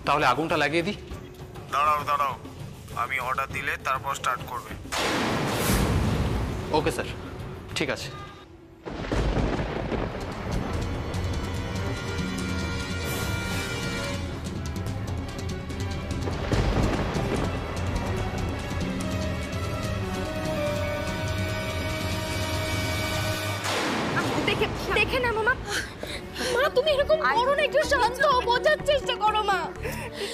তাহলে আগুনটা লাগিয়ে দিই। দাঁড়াও দাঁড়াও, আমি অর্ডার দিলে তারপর স্টার্ট করবে। ওকে স্যার, ঠিক আছে। দেখে না মামা, মা তুমি এরকম করো না, একটু শান্ত হও, বোঝার চেষ্টা করো মা।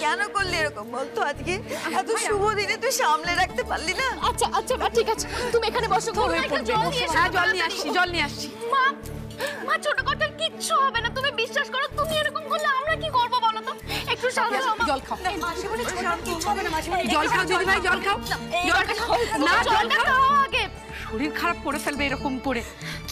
কেন করলি এরকম বলতো? আজকে এত শুভ দিনে তুই সামলে রাখতে পারলি না? আচ্ছা আচ্ছা মা, ঠিক আছে, তুমি এখানে বসো। জল নিয়ে আসছি, জল নিয়ে আসছি। মা, মা ছোট কর্তার কিচ্ছু হবে না, তুমি বিশ্বাস করো। তুমি এরকম করলে আমরা কি করবো বলো তো? একটু শান্ত হও মা। জল খাও। মাসিমণি কিচ্ছু হবে না, মাসিমণি জল খাও দিদি ভাই, জল খাও। জলটা খাও না, জলটা খাও আগে। শরীর খারাপ করে ফেলবে এরকম করে,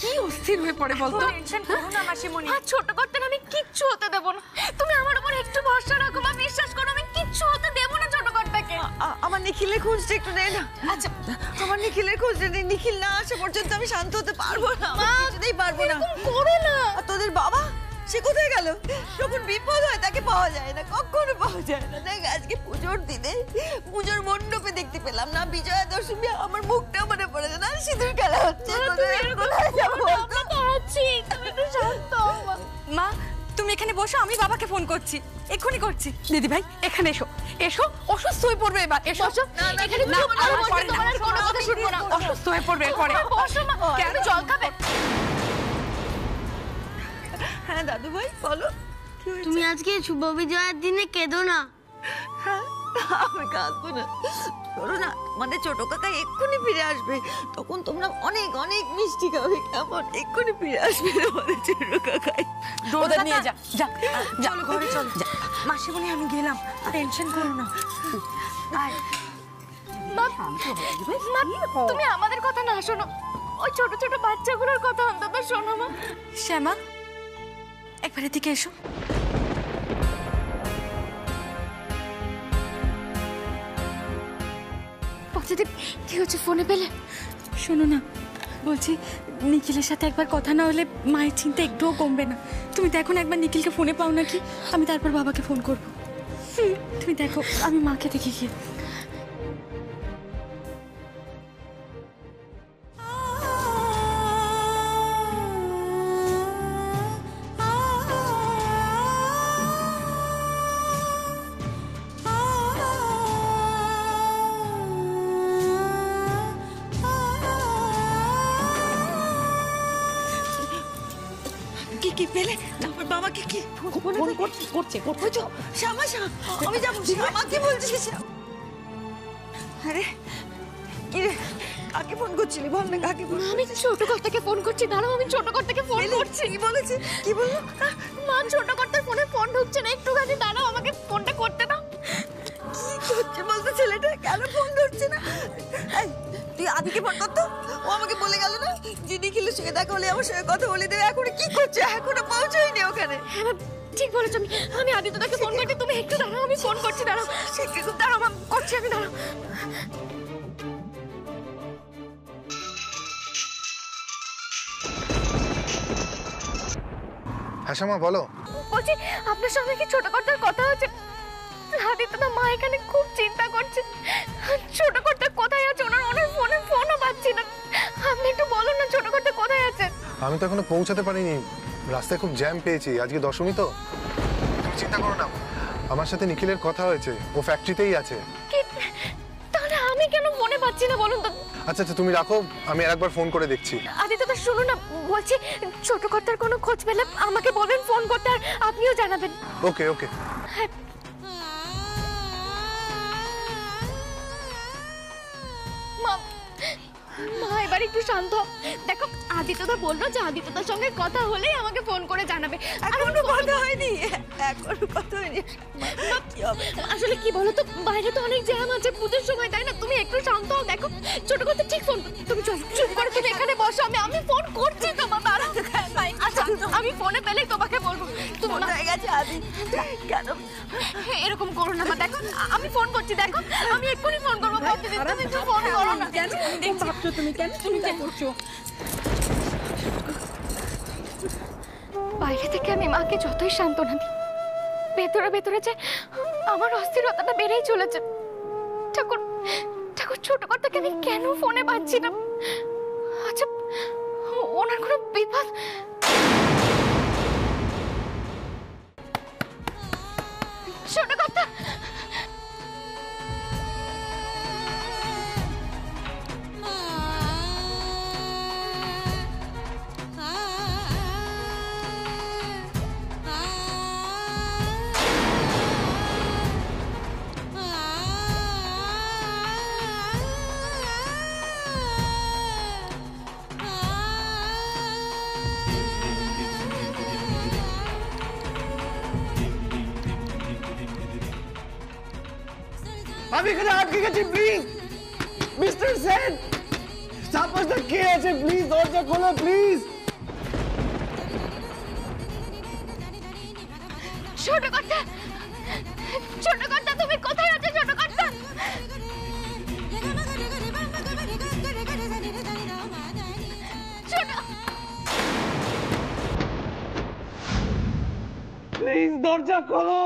কি অস্থির হয়ে পড়ে বলতো। টেনশন করো না মাসিমণি, আর ছোট কর্তার আমি কিচ্ছু হতে দেব না। তুমি আমার উপর একটু ভরসা রাখো মা, বিশ্বাস করো, আমি কিচ্ছু হতে দেব না ছোট কর্তাকে। আমার নিখিলের খোঁজটা একটু নে না। আচ্ছা, আমার নিখিলের খোঁজটা নে। নিখিল না আসা পর্যন্ত আমি শান্ত হতে পারবো না, কিছুতেই পারবো না। করো না। আর তোদের বাবা সে কোথায় গেল? যখন বিপদ হয় তাকে পাওয়া যায় না, কখনো পাওয়া যায় না। দেখ আজকে পুজোর দিনে পুজোর মণ্ডপে দেখতে পেলাম না, বিজয়া দশমী আমার মুখটা মনে পড়ে না, সিঁদুর খেলা হচ্ছে। কোথায় যাবো? তুমি একটু শান্ত হও মা। মা তুমি এখানে বসো, আমি বাবাকে ফোন করছি, এক্ষুনি করছি। দিদি ভাই এখানে এসো, এসো, অসুস্থ হয়ে পড়বে এবার, এসো। এখানে না, বসো, আর বসো, পরে না। তোমার কোনো কথা শুনবো না। অসুস্থ হয়ে পড়বে এরপরে। বসো মা, কেন জল খাবে? হ্যাঁ দাদু ভাই বলো। তুমি আজকে শুভ বিজয়ের দিনে কেঁদো না। হ্যাঁ, আমি কাঁদবো না। ধরো না, আমাদের ছোট কাকা এক্ষুনি ফিরে আসবে, তখন তোমরা অনেক অনেক মিষ্টি খাবে। কেমন? এক্ষুনি ফিরে আসবে আমাদের ছোট কাকাই। ওদের নিয়ে যা, যা, চলো ঘরে চলো। মাসিমণি আমি গেলাম, টেনশন করো না। মা, তুমি আমাদের কথা না শোনো, ওই ছোট ছোট বাচ্চাগুলোর কথা অন্তত শোনো মা। শ্যামা একবার এদিকে এসো। পজিটিভ কি হচ্ছে ফোনে পেলে? শোনো না, বলছি নিখিলের সাথে একবার কথা না হলে মায়ের চিন্তা একটুও কমবে না। তুমি দেখো না একবার নিখিলকে ফোনে পাও নাকি, আমি তারপর বাবাকে ফোন করবো। তুমি দেখো, আমি মাকে দেখে গিয়ে। কি পেলে? আমার বাবাকে কি ফোন করছে? শ্যামা, আমি যাবো। শ্যামা কি বলছিস? আরে কি রে, কাকে ফোন করছিলি বল না? কাকে ফোন? আমি ছোট কর্তাকে ফোন করছি, দাঁড়াও আমি ছোট কর্তাকে ফোন করছি। কি বলেছে? কি বললো? মা ছোট কর্তার ফোনে ফোন ঢুকছে না, একটুখানি দাঁড়াও, আমাকে ফোনটা করতে দাও। কি করছে বলতো ছেলেটা? কেন ফোন ধরছে না? তুই আদিকে ফোন করতো, ও আমাকে বলে গেল না যে নিখিলের সঙ্গে দেখা হলে আমার সঙ্গে কথা বলে দেবে। এখন কি করছে? এখনো পৌঁছায়নি ওখানে। হ্যাঁ ঠিক বলেছো, আমি আদিত্যকে ফোন করছি, তুমি একটু দাঁড়াও, আমি ফোন করছি, দাঁড়াও। দাঁড়াও মা, করছি আমি, দাঁড়াও। হ্যাঁ শ্যামা বলো। বলছি আপনার সঙ্গে কি ছোট কর্তার কথা হচ্ছে? আদিত্য না মা এখানে খুব চিন্তা করছে, ছোট কর্তা কোথায় আছে, ওনার ফোনে ফোনও পাচ্ছি না। আপনি একটু বলুন না ছোট কর্তা কোথায় আছে? আমি তো এখনো পৌঁছাতে পারিনি, রাস্তায় খুব জ্যাম পেয়েছি। আজকে দশমী তো। তুমি চিন্তা করো না, আমার সাথে নিখিলের কথা হয়েছে, ও ফ্যাক্টরিতেই আছে। তাহলে আমি কেন ফোনে পাচ্ছি না বলুন তো? আচ্ছা আচ্ছা তুমি রাখো, আমি আরেকবার ফোন করে দেখছি। আদিত্য তো শুনুন না, বলছি ছোট কর্তার কোনো খোঁজ পেলে আমাকে বলবেন ফোন করতে, আর আপনিও জানাবেন। ওকে ওকে। হ্যাঁ। মা এবার একটু শান্ত। দেখো আদিত্যদা বললো যে আদিত্যদার সঙ্গে কথা হলেই আমাকে ফোন করে জানাবে। এখনো কথা হয়নি, এখনো কথা হয়নি। আসলে কি বলো তো, বাইরে তো অনেক জ্যাম আছে, পুজোর সময়, তাই না? তুমি একটু শান্ত হও। দেখো ছোট কথা ঠিক ফোন, তুমি চলো চুপ করে তুমি এখানে বসো, আমি ফোন করছি তোমার। দাঁড়াও, আচ্ছা আমি ফোনে পেলেই তোমাকে বলবো। তুমি হয়ে গেছে আদি, কেন এরকম করো না মা? দেখো আমি ফোন করছি, দেখো আমি এক্ষুনি ফোন করবো। তুমি একটু ফোন করো না। কেন ভাবছো তুমি? কেন চিন্তা করছো? বাইরে থেকে আমি মাকে যতই সান্ত্বনা দিই, ভেতরে ভেতরে যে আমার অস্থিরতাটা বেড়েই চলেছে। ঠাকুর ঠাকুর ছোট কর্তাকে আমি কেন ফোনে পাচ্ছি না? আচ্ছা ওনার কোনো বিপদ? ছোট কর্তা আমি এখানে আটকে গেছি, প্লিজ মিস্টার সেন, চারপাশটা কে আছে? প্লিজ দরজা খোলো, প্লিজ। ছোট কর্তা, ছোট কর্তা তুমি কোথায় আছো? ছোট কর্তা ছোট, প্লিজ দরজা খোলো।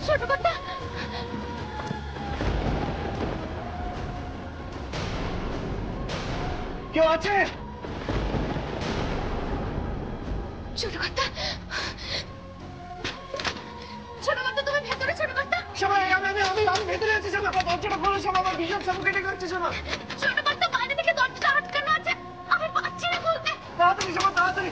ছোট কর্তা কেউ আছে? ছোট কর্তা, ছোট কর্তা তুমি ভেতরে? ছোট কর্তা সবাই আমি ভেতরে আছি, সবাই দরজাটা খোলো, সবাই আমার ভীষণ সাফোকেটিং হচ্ছে। সবাই ছোট কর্তা বাইরে থেকে দরজাটা আটকানো আছে, আমি পাচ্ছি না খুলতে। তাড়াতাড়ি, সবাই তাড়াতাড়ি।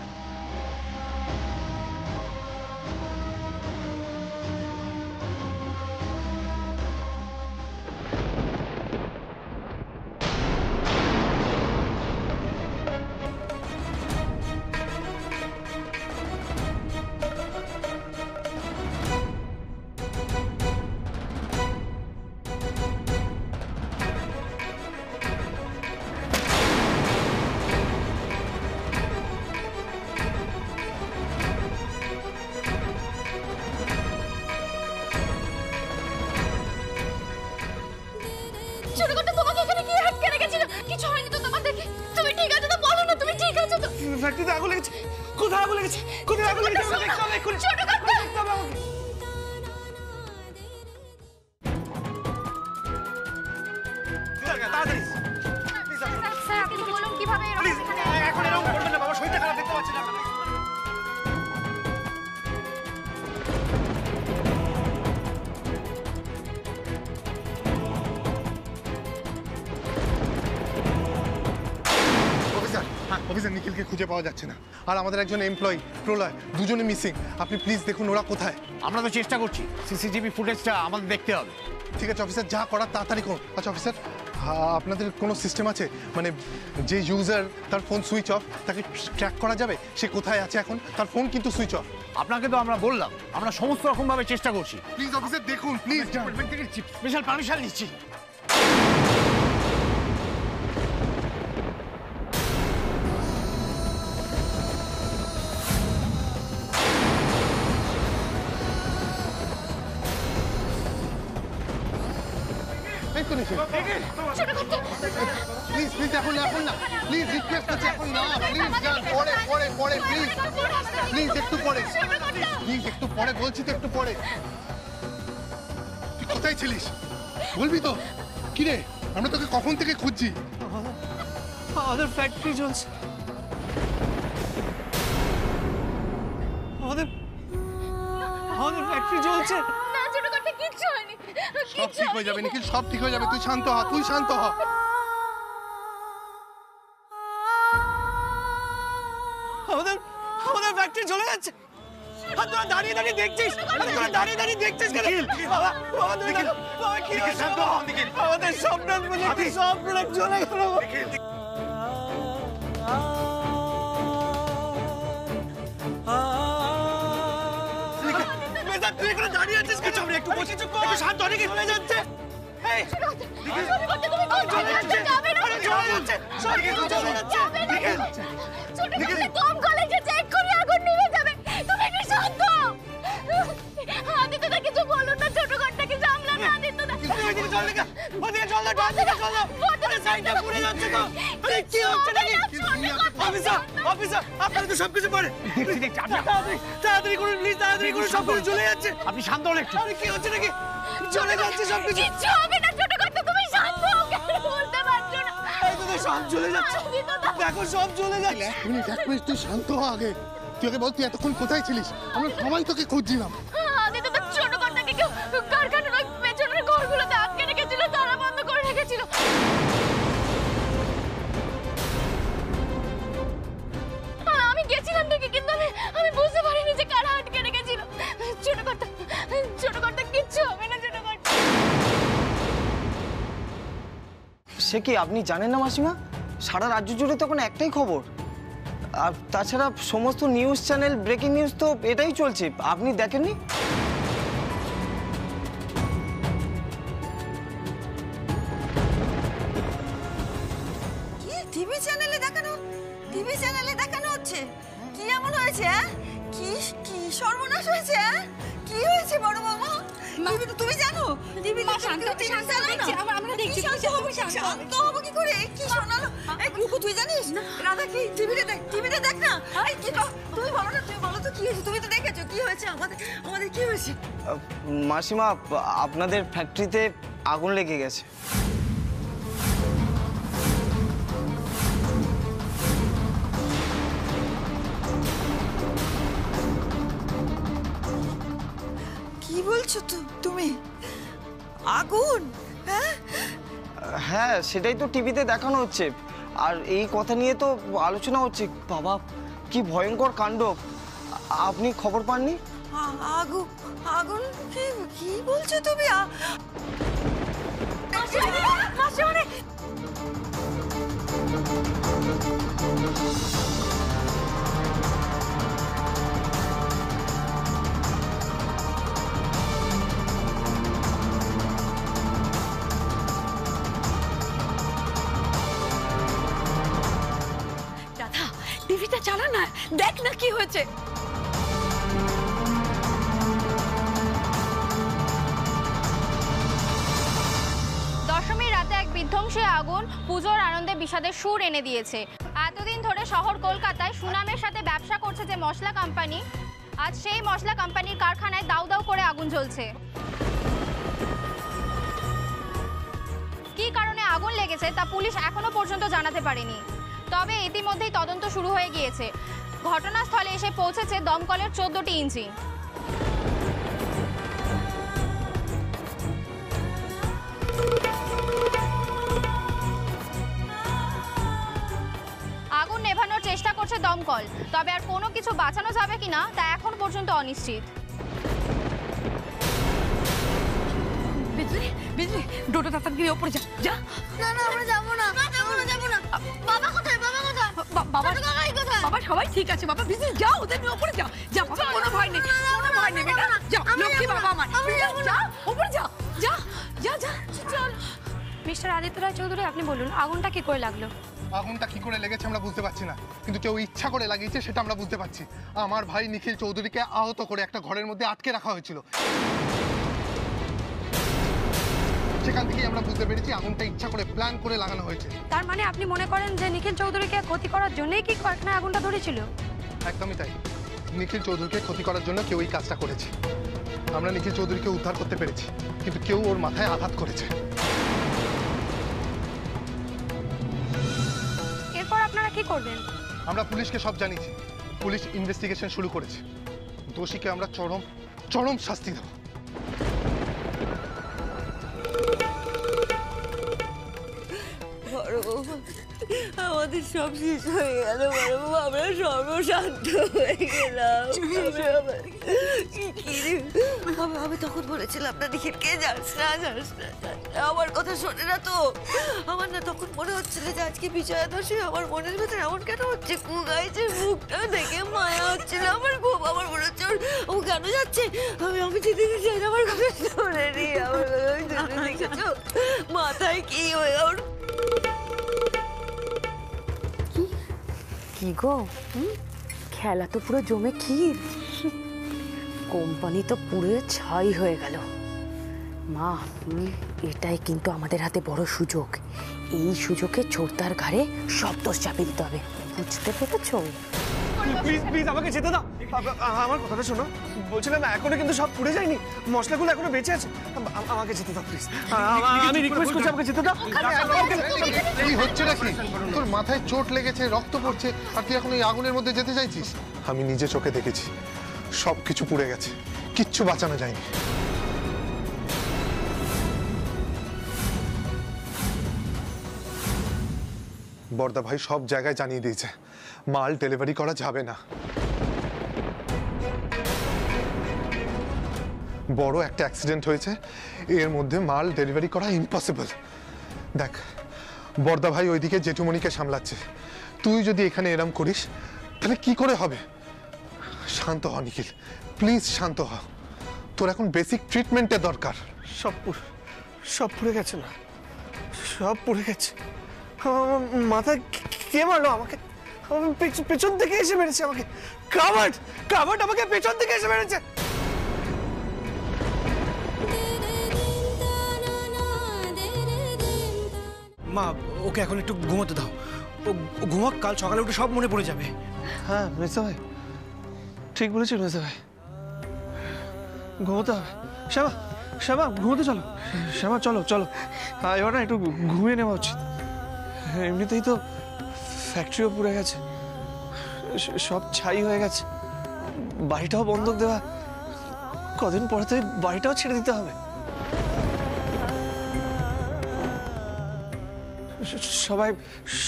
ছোট কর্তা তোমাকে এখানে কি আটকে রেখেছিল? কিছু হয়নি তো তোমার? দেখে তুমি ঠিক আছো তো? বলো না তুমি ঠিক আছো তো? ফ্যাক্টরিতে আগুন লেগেছে। কোথায় আগুন লেগেছে? কোথায় আগুন লেগেছে? ছোট কর্তা তাড়াতাড়ি স্যার আপনি বলুন কিভাবে প্লিজ, এখন এরকম করবেন না বাবা, শরীরটা খারাপ, দেখতে পাচ্ছি না। অফিসার নিখিলকে খুঁজে পাওয়া যাচ্ছে না, আর আমাদের একজন এমপ্লয়ি প্রলয়, দুজনে মিসিং। আপনি প্লিজ দেখুন ওরা কোথায়। আমরা তো চেষ্টা করছি, সিসিটিভি ফুটেজটা আমাদের দেখতে হবে। ঠিক আছে অফিসার, যা করার তাড়াতাড়ি করুন। আচ্ছা অফিসার, আপনাদের কোনো সিস্টেম আছে, মানে যে ইউজার তার ফোন সুইচ অফ, তাকে ট্র্যাক করা যাবে সে কোথায় আছে এখন? তার ফোন কিন্তু সুইচ অফ। আপনাকে তো আমরা বললাম আমরা সমস্ত রকম ভাবে চেষ্টা করছি। প্লিজ অফিসার দেখুন, প্লিজ। স্পেশাল পারমিশন নিচ্ছি। প্লিজ প্লিজ এখন না, এখন না, প্লিজ রিকোয়েস্ট করছি, এখন না প্লিজ, যান পরে পরে পরে প্লিজ, প্লিজ একটু পরে, প্লিজ একটু পরে বলছি তো, একটু পরে। তুই কোথায় ছিলিস বলবি তো? কিরে আমরা তোকে কখন থেকে খুঁজছি। আমাদের ফ্যাক্টরি চলছে, আমাদের ফ্যাক্টরি চলছে। না ছোট কর্তা কিচ্ছু হয়নি, সব ঠিক হয়ে যাবে নিখিল, সব ঠিক হয়ে যাবে, তুই শান্ত হ, তুই শান্ত হ। আমাদের ফ্যাক্টরি চলে যাচ্ছে। আর তোরা দাঁড়িয়ে দাঁড়িয়ে দেখছিস, তোরা দাঁড়িয়ে দাঁড়িয়ে দেখছিস কেন? বাবা, বাবা তুমি দেখো, বাবা কি হয়েছে? আমাদের স্বপ্ন বুঝে সব প্রোডাক্ট চলে গেল। তুই এখানে দাঁড়িয়ে আছিস কেন? আমরা একটু বসে চুপ কর, একটু শান্ত হয়ে গিয়ে চলে যাচ্ছে। এই ছোট কর্তা তুমি কোথায় যাচ্ছ? যাবে না, চলে যাচ্ছে, সব কিছু চলে যাচ্ছে। ছোট কর্তা কম কলেজে চেক করে আগুন নিভে যাবে, তুমি একটু শান্ত হও। আদিত্যদা কিছু বলুন না, ছোট কর্তাকে সামলান না। আদিত্যদা ওইদিকে চল না, ওইদিকে চল না, ডান দিকে চল না, সাইডটা পুড়ে যাচ্ছে তো। আরে কি হচ্ছে নাকি অফিসার অফিসার আপনারা তো সবকিছু পারেন তাড়াতাড়ি করুন প্লিজ তাড়াতাড়ি করুন সবকিছু চলে যাচ্ছে আপনি শান্ত হন একটু। আরে কি হচ্ছে নাকি চলে যাচ্ছে সবকিছু কিচ্ছু হবে না ছোট কর্তা তুমি শান্ত হও কেন বলতে পারছো না এই তো সব চলে যাচ্ছে দেখো সব চলে যাচ্ছে এক মিনিট তুই শান্ত হ আগে। তুই আগে বল তুই এতক্ষণ কোথায় ছিলিস? আমরা সবাই তোকে খুঁজছিলাম। আগে তো ছোট কর্তাকে কেউ কারখানার ওই পেছনের ঘরগুলোতে আটকে রেখেছিল তালা বন্ধ করে রেখেছিল আমি গেছিলাম দেখে কিন্তু আমি বুঝতে পারিনি যে কারা আটকে রেখেছিল ছোট কর্তা কিচ্ছু হবে না ছোট কর্তা সে কি আপনি জানেন না মাসিমা সারা রাজ্য জুড়ে তখন একটাই খবর আর তাছাড়া সমস্ত নিউজ চ্যানেল ব্রেকিং নিউজ তো এটাই চলছে আপনি দেখেননি কি টিভি চ্যানেলে দেখানো হচ্ছে কি এমন হয়েছে হ্যাঁ কি কি সর্বনাশ হয়েছে হ্যাঁ কি হয়েছে বড় মামা টিভি তো তুমি জানো টিভি আমরা দেখছি শান্ত হবো কি করে কি শোনালো এই কুকু তুই জানিস রাধা কি টিভিতে দেখ না এই কি তুমি বলো তো কি হয়েছে তুমি তো দেখেছো কি হয়েছে আমাদের কি হয়েছে মাসিমা আপনাদের ফ্যাক্টরিতে আগুন লেগে গেছে কি বলছো তুমি আগুন হ্যাঁ হ্যাঁ সেটাই তো টিভিতে দেখানো হচ্ছে আর এই কথা নিয়ে তো আলোচনা হচ্ছে বাবা কি ভয়ঙ্কর কাণ্ড আপনি খবর পাননি আগুন আগুন কি বলছো তুমি রাধা টিভিটা চালা না দেখ না কি হয়েছে দশমীর রাতে এক বিধ্বংসী আগুন পুজোর আনন্দে বিষাদের সুর এনে দিয়েছে। এতদিন ধরে শহর কলকাতায় সুনামের সাথে ব্যবসা করছে যে মশলা কোম্পানি, আজ সেই মশলা কোম্পানির কারখানায় দাউ দাউ করে আগুন জ্বলছে। কী কারণে আগুন লেগেছে তা পুলিশ এখনো পর্যন্ত জানাতে পারেনি, তবে ইতিমধ্যেই তদন্ত শুরু হয়ে গিয়েছে। ঘটনাস্থলে এসে পৌঁছেছে দমকলের 14টি ইঞ্জিন। আগুন নেভানোর চেষ্টা করছে দমকল, তবে আর কোনো কিছু বাঁচানো যাবে কিনা তা এখন পর্যন্ত অনিশ্চিত। বিজলি ডোটো তাড়াতাড়ি গিয়ে ওপরে যা না না আমরা যাবো না বাবা কোথায় বাবা বাবা সবাই ঠিক আছে বাবা বিজলি যাও ওদের নিয়ে ওপরে যাও বাবা কোনো ভয় নেই বেটা যাও লক্ষ্মী বাবা আমার যা ওপরে যা চল। মিস্টার আদিত্য রায় চৌধুরী, আপনি বলুন আগুনটা কি করে লাগলো? আগুনটা কি করে লেগেছে আমরা বুঝতে পারছি না, কিন্তু কেউ ইচ্ছা করে লাগিয়েছে সেটা আমরা বুঝতে পারছি। আমার ভাই নিখিল চৌধুরীকে আহত করে একটা ঘরের মধ্যে আটকে রাখা হয়েছিল, সেখান থেকেই আমরা বুঝতে পেরেছি আগুনটা ইচ্ছা করে প্ল্যান করে লাগানো হয়েছে। তার মানে আপনি মনে করেন যে নিখিল চৌধুরীকে ক্ষতি করার জন্যই কি কারখানায় আগুনটা ধরেছিল? একদমই তাই, নিখিল চৌধুরীকে ক্ষতি করার জন্য কেউ এই কাজটা করেছে। আমরা নিখিল চৌধুরীকে উদ্ধার করতে পেরেছি, কিন্তু কেউ ওর মাথায় আঘাত করেছে। এরপর আপনারা কি করবেন? আমরা পুলিশকে সব জানিয়েছি, পুলিশ ইনভেস্টিগেশন শুরু করেছে। দোষীকে আমরা চরম শাস্তি দেব। বড় বৌমা আমাদের সব শেষ হয়ে গেল বড় বৌমা, আমরা সর্বশান্ত হয়ে গেলাম। আমি তখন বলেছিলাম না নিখিলকে যাস না আমার কথা শোনে না তো। আমার না তখন মনে হচ্ছিল যে আজকে বিজয়া দশমী, আমার মনের ভেতরে এমন কেন হচ্ছে, কুগাইছে মুখটা দেখে মায়া হচ্ছিল আমার খুব। আমার মনে হচ্ছে ও কেন যাচ্ছে, আমি যেতে চাই না, আমার কথা শোনে নি। আমার দেখেছো মাথায় কি হয়ে আমার কি গো, খেলা তো পুরো জমে ক্ষীর, কোম্পানি তো পুরো ছাই হয়ে গেল। মা এটাই কিন্তু আমাদের হাতে বড় সুযোগ। এই সুযোগে চোরদার ঘাড়ে সব দোষ চাপিয়ে দিতে হবে, বুঝতে পেরেছো? প্লিজ প্লিজ আমাকে যেতে দাও। আমার কথাটা শোনো, বলছিলাম এখনো কিন্তু সব পুড়ে যায়নি, মশলাগুলো এখনো বেঁচে আছে। আমাকে যেতে দাও প্লিজ, আমি রিকোয়েস্ট করছি আমাকে যেতে দাও। কি হচ্ছে নাকি? তোর মাথায় চোট লেগেছে, রক্ত পড়ছে, আর তুই এখন এই আগুনের মধ্যে যেতে চাইছিস? আমি নিজে চোখে দেখেছি, সব কিছু পুড়ে গেছে, কিচ্ছু বাঁচানো যায়নি। বর্দা ভাই সব জায়গায় জানিয়ে দিয়েছে মাল ডেলিভারি করা যাবে না। বড় একটা অ্যাক্সিডেন্ট হয়েছে, এর মধ্যে মাল ডেলিভারি করা ইম্পসিবল। দেখ, বর্দা ভাই ওইদিকে জেঠুমণিকে সামলাচ্ছে, তুই যদি এখানে এরম করিস তাহলে কি করে হবে? শান্ত হ নিখিল, প্লিজ শান্ত হ। তোর এখন বেসিক ট্রিটমেন্টের দরকার। সব পুড়ে গেছে না, সব পুড়ে গেছে। মাথায় কে মারলো আমাকে? পেছন থেকে এসে মেরেছে আমাকে। কাবার্ড আমাকে পেছন থেকে এসে মেরেছে। মা, ওকে এখন একটু ঘুমোতে দাও, ও ঘুমাক, কাল সকালে উঠে সব মনে পড়ে যাবে। হ্যাঁ মেজদা ভাই, ঠিক বলেছি মেজদা ভাই, ঘুমোতে হবে। শ্যামা ঘুমোতে চলো, শ্যামা চলো চলো, এবার না একটু ঘুমিয়ে নেওয়া উচিত। এমনিতেই তো ফ্যাক্টরিও পুড়ে গেছে, সব ছাই হয়ে গেছে, বাড়িটাও বন্ধক দেওয়া, কদিন পরে তো বাড়িটাও ছেড়ে দিতে হবে।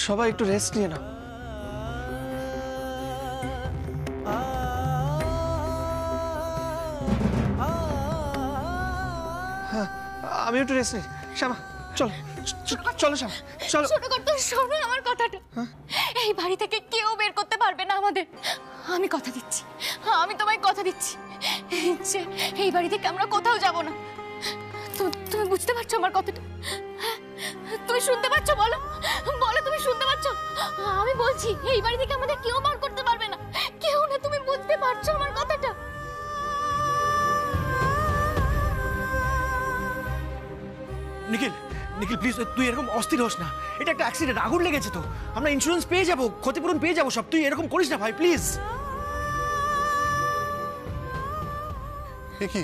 সবাই একটু রেস্ট নিয়ে নাও। হ্যাঁ, আমি একটু রেস্ট নিই। শ্যামা চলো চলো শ্যামা চলো। ছোট করতে শোনো আমার কথাটা, এই বাড়ি থেকে কেউ বের করতে পারবে না আমাদের। আমি কথা দিচ্ছি, আমি তোমায় কথা দিচ্ছি যে এই বাড়ি থেকে আমরা কোথাও যাব না। তুমি বুঝতে পারছো আমার কথাটা? তুমি শুনতে পাচ্ছ? বলো বলো, তুমি শুনতে পাচ্ছ? আমি বলছি এই বাড়ি থেকে আমাদের কেউ বার করতে পারবে না, কেউ না। তুমি বুঝতে পারছো আমার কথাটা? নিখিল প্লিজ, তুই এরকম অস্থির হোস না, এটা একটা অ্যাক্সিডেন্ট, আগুন লেগেছে তো, আমরা ইন্স্যুরেন্স পেয়ে যাবো, ক্ষতিপূরণ পেয়ে যাবো সব। তুই এরকম করিস না ভাই, প্লিজ। কি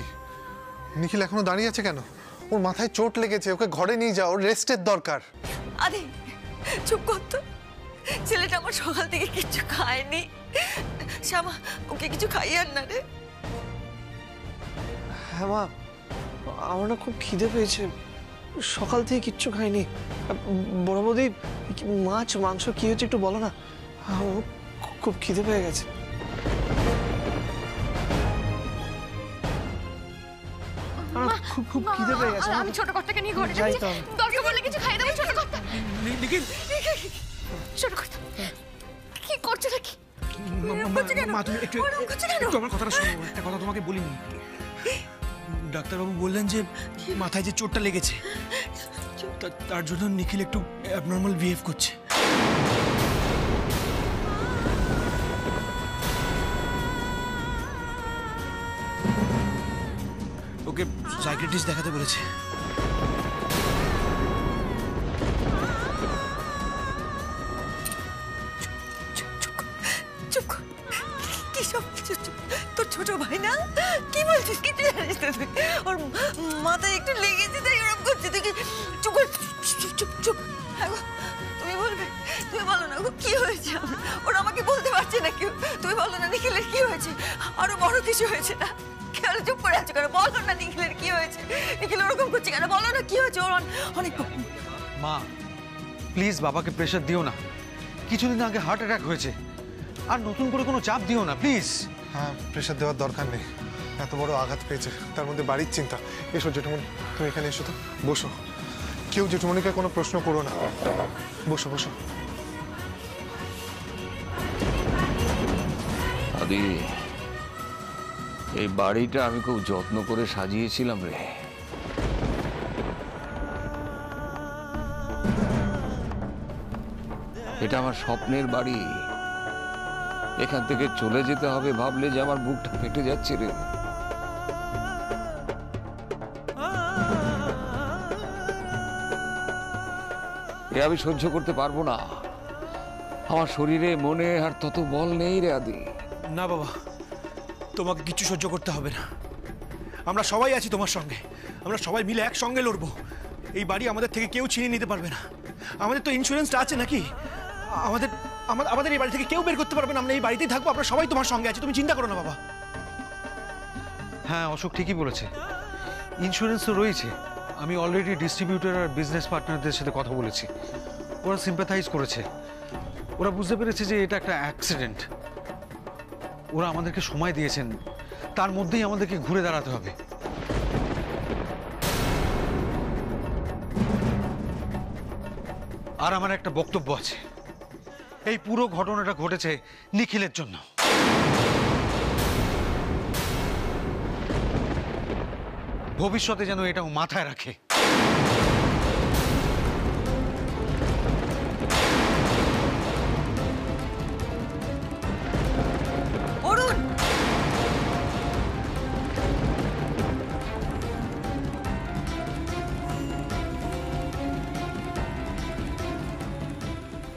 নিখিল এখনো দাঁড়িয়ে আছে কেন? ওর মাথায় চোট লেগেছে, ওকে ঘরে নিয়ে যাও, ওর রেস্টের দরকার। আরে চুপ কর তো, ছেলেটা আমার সকাল থেকে কিছু খায়নি। শ্যামা ওকে কিছু খাইয়ে আন না রে। হ্যাঁ মা, আমার না খুব খিদে পেয়েছে, সকাল থেকে কিচ্ছু খাইনি। বড় বৌদি, মাছ মাংস কি হচ্ছে একটু বলো না, খুব খিদে পেয়ে গেছে। খুব খিদে পেয়ে গেছে। আমি ছোট কর্তাকে নিয়ে ঘরে যাচ্ছি, দরকার পড়লে কিছু খাইয়ে দেবো। ছোট কর্তা, নিখিল ছোট কর্তা কি করছো নাকি? মা তুমি একটু আমার কথাটা শোনো, একটা কথা তোমাকে বলিনি। ডাক্তারবাবু বললেন যে মাথায় যে চোটটা লেগেছে তার জন্য নিখিল একটু অ্যাবনর্মাল বিহেভ করছে। ওকে সাইকিয়াট্রিস্ট দেখাতে বলেছে। চুপ কর, কি সব কিছু তোর ছোট ভাই না? কি বলছিস? কিছু জানিস না তুই? ওর মাথায় একটু লেগেছে তাই ওরকম করছে। তুই চুপ কর, চুপ। হ্যাঁ গো, তুমি বলবে, তুমি বলো না গো কি হয়েছে? ওরা আমাকে বলতে পারছে না কেউ। তুমি বলো না নিখিলের কি হয়েছে? আরো বড় কিছু হয়েছে না? কেন চুপ করে আছো কেন? বলো না নিখিলের কি হয়েছে? নিখিল ওরকম করছে কেন? বলো না কি হয়েছে? ওর অনেক। মা প্লিজ বাবাকে প্রেশার দিও না, কিছুদিন আগে হার্ট অ্যাটাক হয়েছে, আর নতুন করে কোনো চাপ দিও না প্লিজ। হ্যাঁ, প্রেশার দেওয়ার দরকার নেই, এত বড় আঘাত পেয়েছে, তার মধ্যে বাড়ির চিন্তা। এসো জেঠুমণি, তুমি এখানে এসো তো, বসো। কেউ জেঠুমণিকে কোনো প্রশ্ন করো না, বসো বসো। আদি, এই বাড়িটা আমি খুব যত্ন করে সাজিয়েছিলাম রে। এটা আমার স্বপ্নের বাড়ি, এখান থেকে চলে যেতে হবে ভাবলে যে আমার বুকটা ফেটে যাচ্ছে রে। এ আমি সহ্য করতে পারবো না। আমার শরীরে মনে আর তত বল নেই রে আদি। না বাবা, তোমাকে কিছু সহ্য করতে হবে না। আমরা সবাই আছি তোমার সঙ্গে, আমরা সবাই মিলে একসঙ্গে লড়বো। এই বাড়ি আমাদের থেকে কেউ ছিনিয়ে নিতে পারবে না। আমাদের তো ইন্স্যুরেন্সটা আছে নাকি? আমাদের এই বাড়ি থেকে কেউ বের করতে পারবে না। আমরা এই বাড়িতেই থাকবো, আমরা সবাই তোমার সঙ্গে আছি, তুমি চিন্তা করো না বাবা। হ্যাঁ, অশোক ঠিকই বলেছে, ইন্স্যুরেন্স তো রয়েছে। আমি অলরেডি ডিস্ট্রিবিউটর আর বিজনেস পার্টনারদের সাথে কথা বলেছি, ওরা সিম্প্যাথাইজ করেছে। ওরা বুঝতে পেরেছে যে এটা একটা অ্যাক্সিডেন্ট। ওরা আমাদেরকে সময় দিয়েছেন, তার মধ্যেই আমাদেরকে ঘুরে দাঁড়াতে হবে। আর আমার একটা বক্তব্য আছে, এই পুরো ঘটনাটা ঘটেছে নিখিলের জন্য। ভবিষ্যতে যেন এটাও মাথায় রাখে। অরুণ,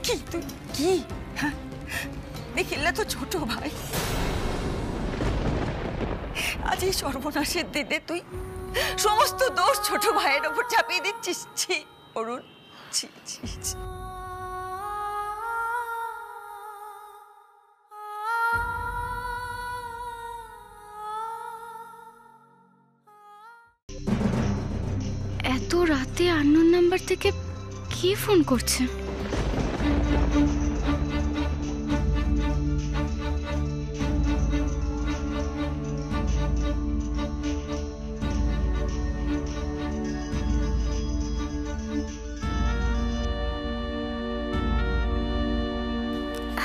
কি তুই কি? হ্যাঁ, নিখিলটা তো ছোট ভাই। আজ এই সর্বনাশের দিনে তুই সমস্ত দোষ ছোট ভাইয়ের ওপর চাপিয়ে দিচ্ছিস। ছি অরুণ, ছি ছি ছি। এত রাতে আননোন নাম্বার থেকে কে ফোন করছে?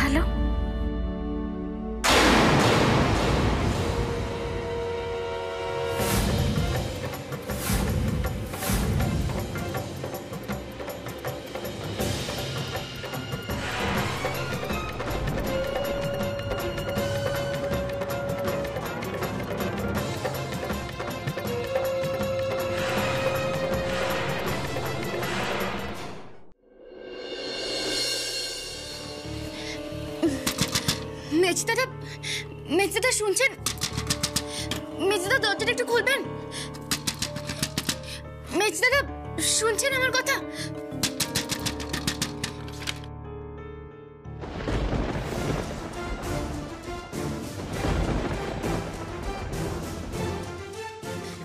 হ্যালো, মেজদাদা, মেজদাদা শুনছেন? মেজদাদা দরজাটা একটু খুলবেন। মেজদাদা শুনছেন আমার কথা?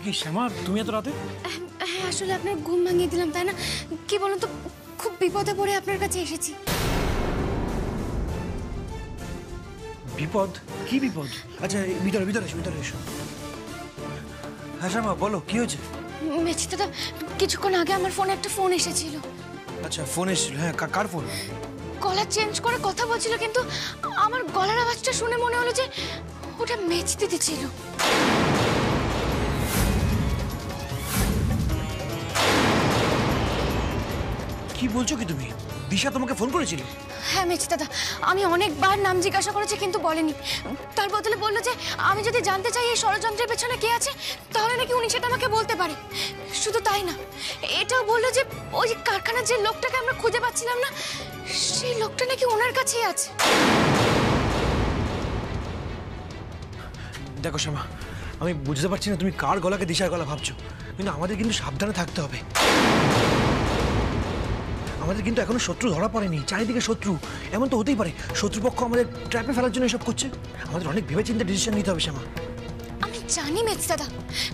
কি শ্যামা, তুমি এত রাতে? হ্যাঁ, আসলে আপনার ঘুম ভাঙিয়ে দিলাম, তাই না? কি বলুন তো, খুব বিপদে পড়ে আপনার কাছে এসেছি। বিপদ? কি বিপদ? আচ্ছা, ভিতরে ভিতরে এসো, ভিতরে এসো। হ্যাঁ শ্যামা, বলো কি হয়েছে? মেজদাদা, কিছুক্ষণ আগে আমার ফোনে একটা ফোন এসেছিল। আচ্ছা, ফোন এসেছিল? হ্যাঁ, কার ফোন? গলা চেঞ্জ করে কথা বলছিল, কিন্তু আমার গলার আওয়াজটা শুনে মনে হলো যে ওটা মেজদিদি ছিল। কি বলছো কি তুমি? দিশা তোমাকে ফোন করেছিল? হ্যাঁ মেজদাদা, আমি অনেকবার নাম জিজ্ঞাসা করেছি কিন্তু বলেনি। তার বদলে বললো যে আমি যদি জানতে চাই এই ষড়যন্ত্রের পেছনে কে আছে, তাহলে নাকি উনি সেটা আমাকে বলতে পারে। শুধু তাই না, এটাও বললো যে ওই কারখানার যে লোকটাকে আমরা খুঁজে পাচ্ছিলাম না, সেই লোকটা নাকি ওনার কাছেই আছে। দেখো শ্যামা, আমি বুঝতে পারছি না তুমি কার গলাকে দিশার গলা ভাবছো, কিন্তু আমাদের কিন্তু সাবধানে থাকতে হবে। আমাদের কিন্তু এখনো শত্রু ধরা পড়েনি, চারিদিকে শত্রু। এমন তো হতেই পারে শত্রুপক্ষ আমাদের ট্র্যাপে ফেলার জন্য এসব করছে। আমাদের অনেক ভেবেচিন্তে ডিসিশন নিতে হবে শ্যামা। আমি জানি মেজদাদা,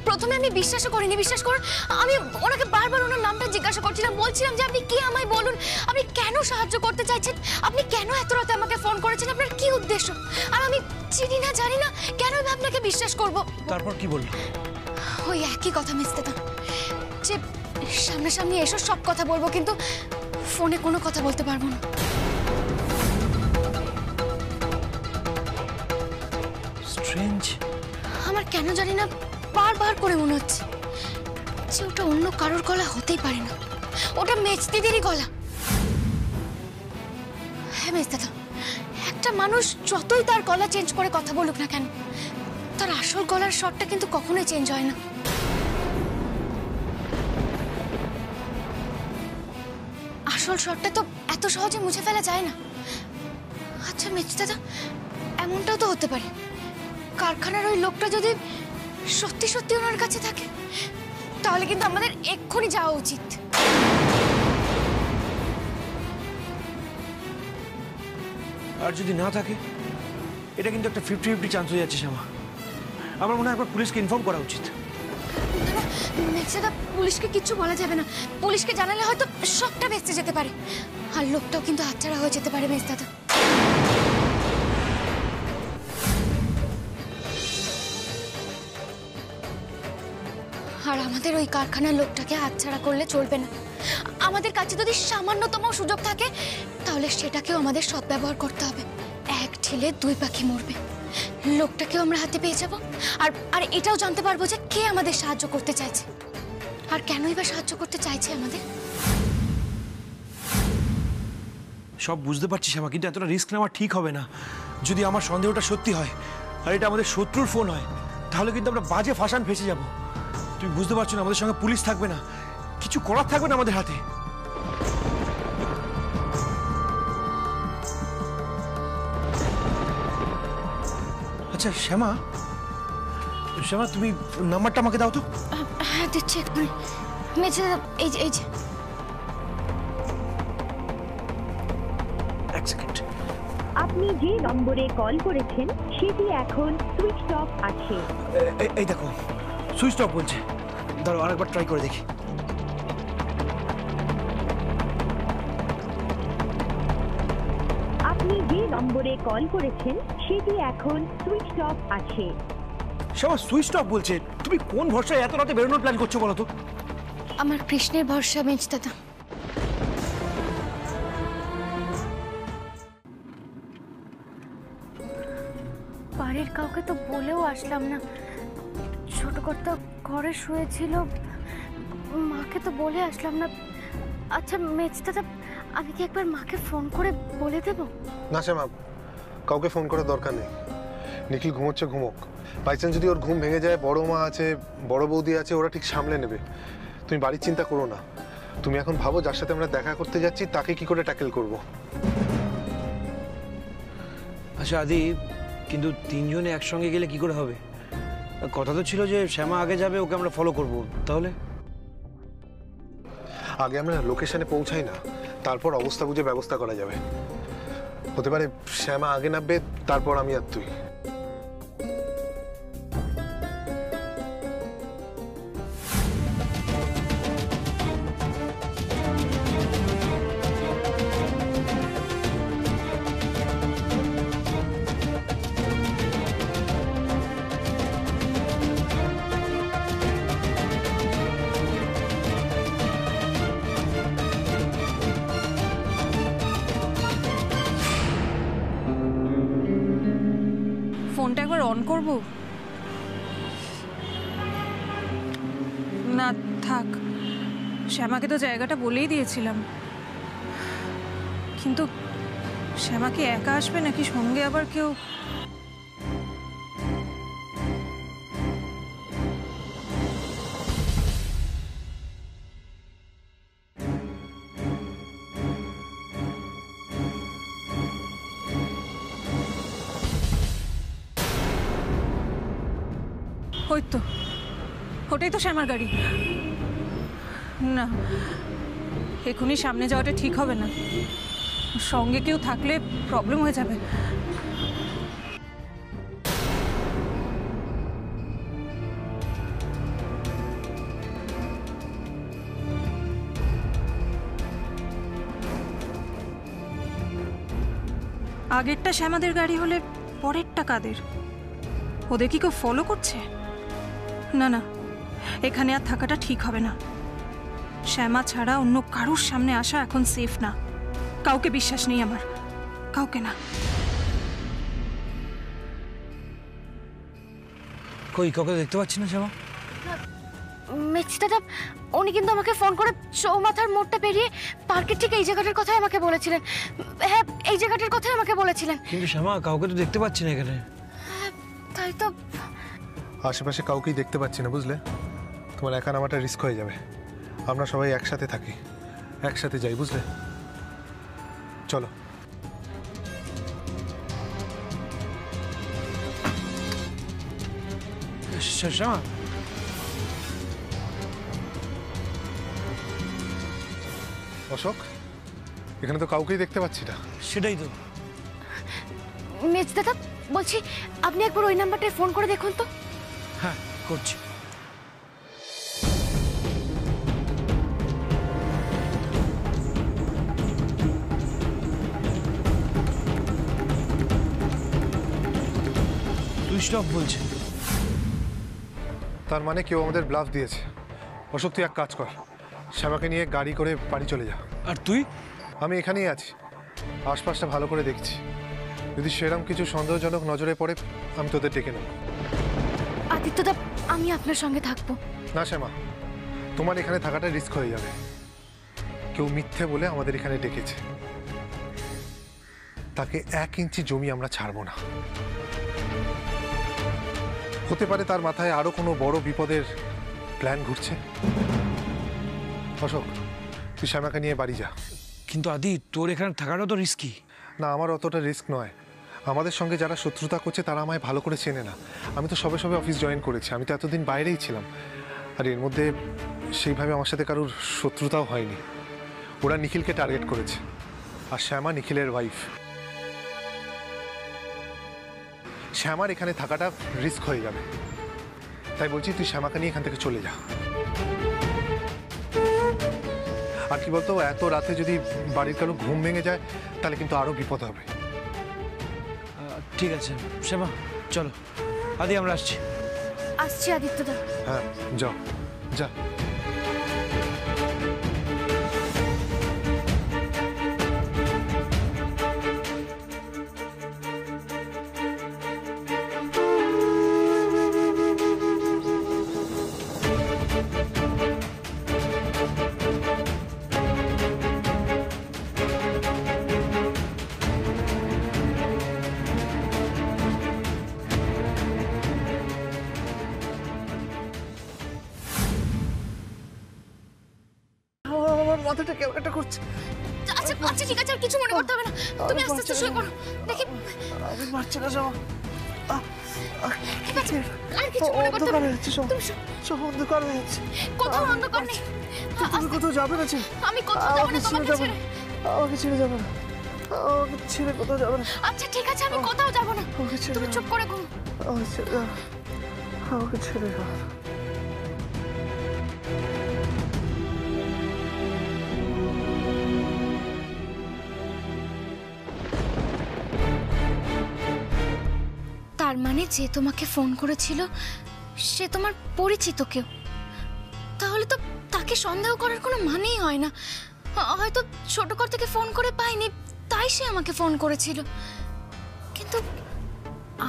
প্রথমে আমি বিশ্বাসও করিনি। বিশ্বাস করুন, আমি ওনাকে বারবার ওনার নামটা জিজ্ঞাসা করছিলাম, বলছিলাম যে আপনি কি আমায় বলুন, আপনি কেন সাহায্য করতে চাইছেন, আপনি কেন এত রাতে আমাকে ফোন করেছেন, আপনার কি উদ্দেশ্য? আর আমি চিনি না জানি না, কেন আমি আপনাকে বিশ্বাস করব? তারপর কি বললো? ওই একই কথা মেজদাদা, যে সামনাসামনি এসো সব কথা বলবো, কিন্তু ফোনে কোনো কথা বলতে পারবো না। স্ট্রেঞ্জ। আমার কেন জানি না বারবার করে মনে হচ্ছে যে ওটা অন্য কারোর গলা হতেই পারে না, ওটা মেজদিদিরই গলা। হ্যাঁ মেজদাদা, একটা মানুষ যতই তার গলা চেঞ্জ করে কথা বলুক না কেন, তার আসল গলার স্বরটা কিন্তু কখনোই চেঞ্জ হয় না। আসল শটটা তো এত সহজে মুছে ফেলা যায় না। আচ্ছা মেজ দাদা, এমনটাও তো হতে পারে কারখানার ওই লোকটা যদি সত্যি সত্যি ওনার কাছে থাকে, তাহলে কিন্তু আমাদের এক্ষুনি যাওয়া উচিত। আর যদি না থাকে, এটা কিন্তু একটা 50-50 চান্স হয়ে যাচ্ছে শ্যামা। আমার মনে হয় একবার পুলিশকে ইনফর্ম করা উচিত। মেজ দাদা, পুলিশকে কিচ্ছু বলা যাবে না। পুলিশকে জানালে হয়তো সবটা বেঁচে যেতে পারে, আর লোকটাও কিন্তু হাতছাড়া হয়ে যেতে পারে মেজ দাদা। আর আমাদের ওই কারখানার লোকটাকে হাতছাড়া করলে চলবে না। আমাদের কাছে যদি সামান্যতম সুযোগ থাকে, তাহলে সেটাকেও আমাদের সদ্ব্যবহার করতে হবে। এক ঢিলে দুই পাখি মরবে। লোকটাকেও আমরা হাতে পেয়ে যাব, আর এটাও জানতে পারবো যে কে আমাদের সাহায্য করতে চাইছে, আর কেনই বা সাহায্য করতে চাইছে আমাদের। সব বুঝতে পারছি শ্যামা, কিন্তু এতটা রিস্ক নেওয়া ঠিক হবে না। যদি আমার সন্দেহটা সত্যি হয় আর এটা আমাদের শত্রুর ফোন হয়, তাহলে কিন্তু আমরা বাজে ফাঁসান ফেসে যাব। তুমি বুঝতে পারছো না, আমাদের সঙ্গে পুলিশ থাকবে না, কিছু করার থাকবে না আমাদের হাতে। আচ্ছা শ্যামা, শ্যামা তুমি নাম্বারটা আমাকে দাও তো। হ্যাঁ দিচ্ছি এক্ষুনি। মেজ দাদা, এই যে এই যে। এক সেকেন্ড। আপনি যে নম্বরে কল করেছেন সেটি এখন সুইচ অফ আছে। এই দেখো, সুইচ অফ বলছে। দাঁড়াও আরেকবার ট্রাই করে দেখি। আপনি যে নম্বরে কল করেছেন সেটি এখন সুইচ অফ আছে। শ্যামা, সুইচ অফ বলছে। তুমি কোন ভরসায় এত রাতে বেরোনোর প্ল্যান করছো বলো তো? আমার কৃষ্ণের ভরসা মেজ দাদা। বাড়ির কাউকে তো বলেও আসলাম না। ছোট কর্তা ঘরে শুয়েছিল, মাকে তো বলে আসলাম না। আচ্ছা মেজ দাদা, আমি কি একবার মাকে ফোন করে বলে দেব? না শ্যামা, কাউকে ফোন করার দরকার নেই। নিখিল ঘুমোচ্ছে, ঘুমোক। বাই চান্স যদি ওর ঘুম ভেঙে যায়, বড় মা আছে, বড় বৌদি আছে, ওরা ঠিক সামলে নেবে। তুমি বাড়ির চিন্তা করো না। তুমি এখন ভাবো যার সাথে আমরা দেখা করতে যাচ্ছি তাকে কি করে ট্যাকেল করব। আচ্ছা আদি, কিন্তু তিনজনে একসঙ্গে গেলে কি করে হবে? কথা তো ছিল যে শ্যামা আগে যাবে, ওকে আমরা ফলো করব। তাহলে আগে আমরা লোকেশনে পৌঁছাই না, তারপর অবস্থা বুঝে ব্যবস্থা করা যাবে। হতে পারে শ্যামা আগে নামবে, তারপর আমি আর তুই। ফোনটা একবার অন করব? না থাক, শ্যামাকে তো জায়গাটা বলেই দিয়েছিলাম। কিন্তু শ্যামা কি একা আসবে নাকি সঙ্গে আবার কেউ? ওই তো, ওটাই তো শ্যামার গাড়ি। না, এখনই সামনে যাওয়াটা ঠিক হবে না। সঙ্গে কেউ থাকলে প্রবলেম হয়ে যাবে। আগেরটা শ্যামাদের গাড়ি হলে পরেরটা কাদের? ওদের কি কেউ ফলো করছে? না না, এখানে আর থাকাটা ঠিক হবে না। শ্যামা ছাড়া অন্য কারোর সামনে আসা এখন সেফ না। কাউকে বিশ্বাস নেই আমার, কাউকে না। কই কাউকে দেখতে পাচ্ছি না শ্যামা। মেজ দাদা, উনি কিন্তু আমাকে ফোন করে চৌমাথার মোড়টা পেরিয়ে পার্কের ঠিক এই জায়গাটার কথাই আমাকে বলেছিলেন। হ্যাঁ, এই জায়গাটার কথাই আমাকে বলেছিলেন। কিন্তু শ্যামা, কাউকে তো দেখতে পাচ্ছি না এখানে। তাই তো। আশেপাশে কাউকেই দেখতে পাচ্ছি না, বুঝলে? তোমার একা নামাটা রিস্ক হয়ে যাবে। আমরা সবাই একসাথে থাকি, একসাথে যাই, বুঝলে? চলো। শ্যামা, অশোক, এখানে তো কাউকেই দেখতে পাচ্ছি না। সেটাই তো। মেজদাদা, বলছি আপনি একবার ওই নাম্বারটায় ফোন করে দেখুন তো। হ্যাঁ, করছি। সুইচ অফ বলছে। তার মানে কেউ আমাদের ব্লাফ দিয়েছে। অশোক, তুই এক কাজ কর, শ্যামাকে নিয়ে গাড়ি করে বাড়ি চলে যা। আর তুই? আমি এখানেই আছি, আশপাশটা ভালো করে দেখছি। যদি সেরকম কিছু সন্দেহজনক নজরে পড়ে আমি তোদের ডেকে নেব। আদিত্যদা, আমি আপনার সঙ্গে থাকবো। না শ্যামা, তোমার এখানে থাকাটা রিস্ক হয়ে যাবে। কেউ মিথ্যে বলে আমাদের এখানে ডেকেছে, তাকে 1 ইঞ্চি জমি আমরা ছাড়বো না। হতে পারে তার মাথায় আরো কোনো বড় বিপদের প্ল্যান ঘুরছে। অশোক, তুই শ্যামাকে নিয়ে বাড়ি যা। কিন্তু আদি, তোর এখানে থাকাটা তো রিস্কি। না, আমার অতটা রিস্ক নয়। আমাদের সঙ্গে যারা শত্রুতা করছে তারা আমায় ভালো করে চেনে না। আমি তো সবে সবে অফিস জয়েন করেছি, আমি তো এতদিন বাইরেই ছিলাম। আর এর মধ্যে সেইভাবে আমার সাথে কারোর শত্রুতাও হয়নি। ওরা নিখিলকে টার্গেট করেছে, আর শ্যামা নিখিলের ওয়াইফ। শ্যামার এখানে থাকাটা রিস্ক হয়ে যাবে, তাই বলছি তুই শ্যামাকে নিয়ে এখান থেকে চলে যা। আর কি বলতো, এত রাতে যদি বাড়ির কারো ঘুম ভেঙে যায় তাহলে কিন্তু আরো বিপদ হবে। ঠিক আছে শ্যামা, চলো। আদি, আমরা আসছি। আসছি আদিত্যদা। হ্যাঁ, যাও যা। মাথাটা কেমন একটা করছে। আচ্ছা আচ্ছা, ঠিক আছে, আর কিছু মনে করতে হবে না। তুমি আস্তে আস্তে শুয়ে পড়ো। দেখি, আমি পারছি না যাওয়া। ঠিক আছে, আর কিছু মনে করতে হবে না। তুমি সব অন্ধকার হয়ে যাচ্ছে। কোথাও অন্ধকার নেই। তুমি কোথাও যাবে না? আমি কোথাও যাবো না, তোমাকে ছেড়ে। আমাকে ছেড়ে যাবে না, আমাকে ছেড়ে কোথাও যাবে না। আচ্ছা ঠিক আছে, আমি কোথাও যাবো না। তুমি চুপ করে ঘুম। আমাকে ছেড়ে যাও, আমাকে ছেড়ে যাও। তার মানে যে তোমাকে ফোন করেছিল সে তোমার পরিচিত কেউ। তাহলে তো তাকে সন্দেহ করার কোনো মানেই হয় না। হয়তো ছোটকর থেকে ফোন করে পাইনি, তাই সে আমাকে ফোন করেছিল। কিন্তু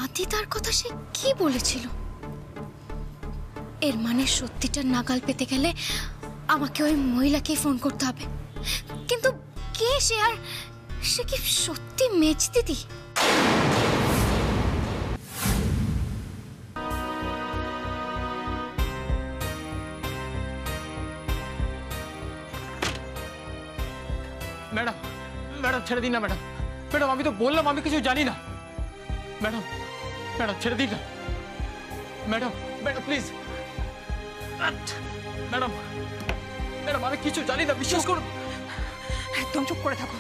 আদি তার কথা সে কি বলেছিল? এর মানে সত্যিটা নাগাল পেতে গেলে আমাকে ওই মহিলাকেই ফোন করতে হবে। কিন্তু কে সে? আর সে কি সত্যি মেজ দিদি? ম্যাডাম, ম্যাডাম ছেড়ে দিন না ম্যাডাম। ম্যাডাম, আমি তো বললাম আমি কিছু জানি না। ম্যাডাম, ম্যাডাম ছেড়ে দিন না। Madam, madam please. Madam, madam আমি কিছু জানি না, বিশ্বাস করুন। একদম চুপ করে থাকো।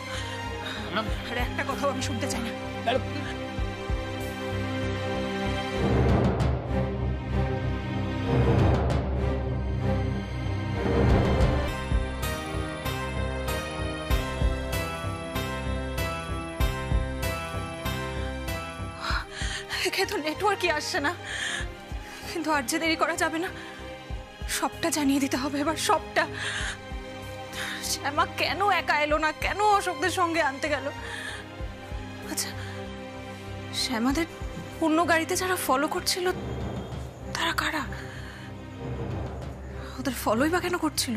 ম্যাডাম, আর একটা কথাও আমি শুনতে চাই না। ম্যাডাম, এখানে তো নেটওয়ার্কই আসছে না। কিন্তু আর যে দেরি করা যাবে না, সবটা জানিয়ে দিতে হবে এবার, সবটা। শ্যামা কেন একা এলো না, কেন অশোকদের সঙ্গে আনতে গেল? আচ্ছা, শ্যামাদের অন্য গাড়িতে যারা ফলো করছিল তারা কারা? ওদের ফলোই বা কেন করছিল?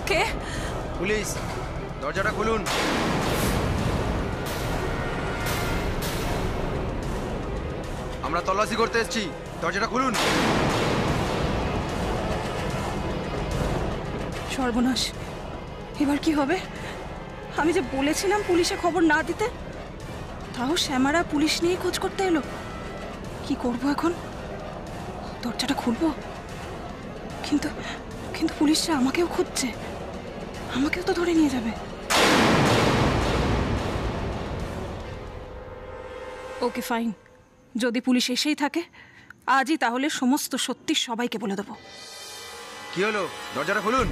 কে? পুলিশ, দরজাটা খুলুন। আমরা তল্লাশি করতে এসেছি, দরজাটা খুলুন। সর্বনাশ, এবার কি হবে? আমি যে বলেছিলাম পুলিশে খবর না দিতে, তাও শ্যামারা পুলিশ নিয়ে খোঁজ করতে এলো। কি করব এখন? দরজাটা খুলবো, কিন্তু কিন্তু পুলিশরা আমাকেও খুঁজছে, আমাকেও তো ধরে নিয়ে যাবে। ওকে ফাইন, যদি পুলিশ এসেই থাকে আজই, তাহলে সমস্ত সত্যি সবাইকে বলে দেবো। কি হলো, দরজাটা খুলুন।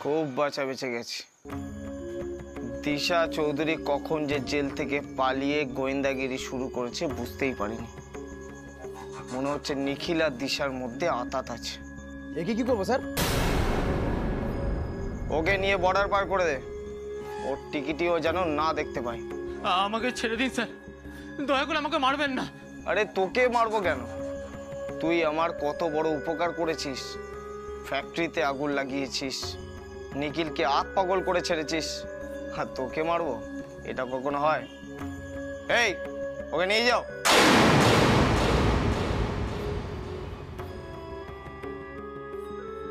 খুব বাঁচা বেঁচে গেছি। দিশা চৌধুরী কখন যে জেল থেকে পালিয়ে গোয়েন্দাগিরি শুরু করেছে বুঝতেই পারিনি। মনে হচ্ছে নিখিল আর দিশার মধ্যে আঁতাত আছে। একে কি করবো স্যার? ওকে নিয়ে বর্ডার পার করে দে, ওর টিকিটিও যেন না দেখতে পাই। আমাকে ছেড়ে দিন স্যার, দয়া করে আমাকে মারবেন না। আরে তোকে মারবো কেন? তুই আমার কত বড় উপকার করেছিস, ফ্যাক্টরিতে আগুন লাগিয়েছিস, নিখিলকে আত পাগল করে ছেড়েছিস, আর তোকে মারবো? এটা কখনো হয়? এই, ওকে নিয়ে যাও।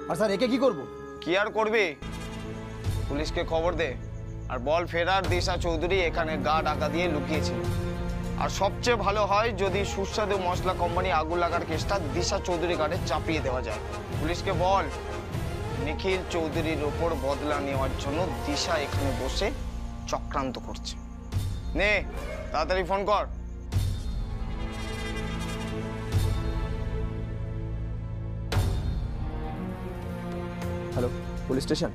আর স্যার একে কি করবো? কি আর করবি, পুলিশকে খবর দে আর বল ফেরার দিশা চৌধুরী এখানে গা ঢাকা দিয়ে লুকিয়েছিল। আর সবচেয়ে ভালো হয় যদি সুস্বাদু মশলা কোম্পানি আগুন লাগার কেসটা দিশা চৌধুরী গাড়ে চাপিয়ে দেওয়া যায়। পুলিশকে বল নিখিল চৌধুরীর ওপর বদলা নেওয়ার জন্য দিশা এখানে বসে চক্রান্ত করছে। নে তাড়াতাড়ি ফোন কর। Hello, police station.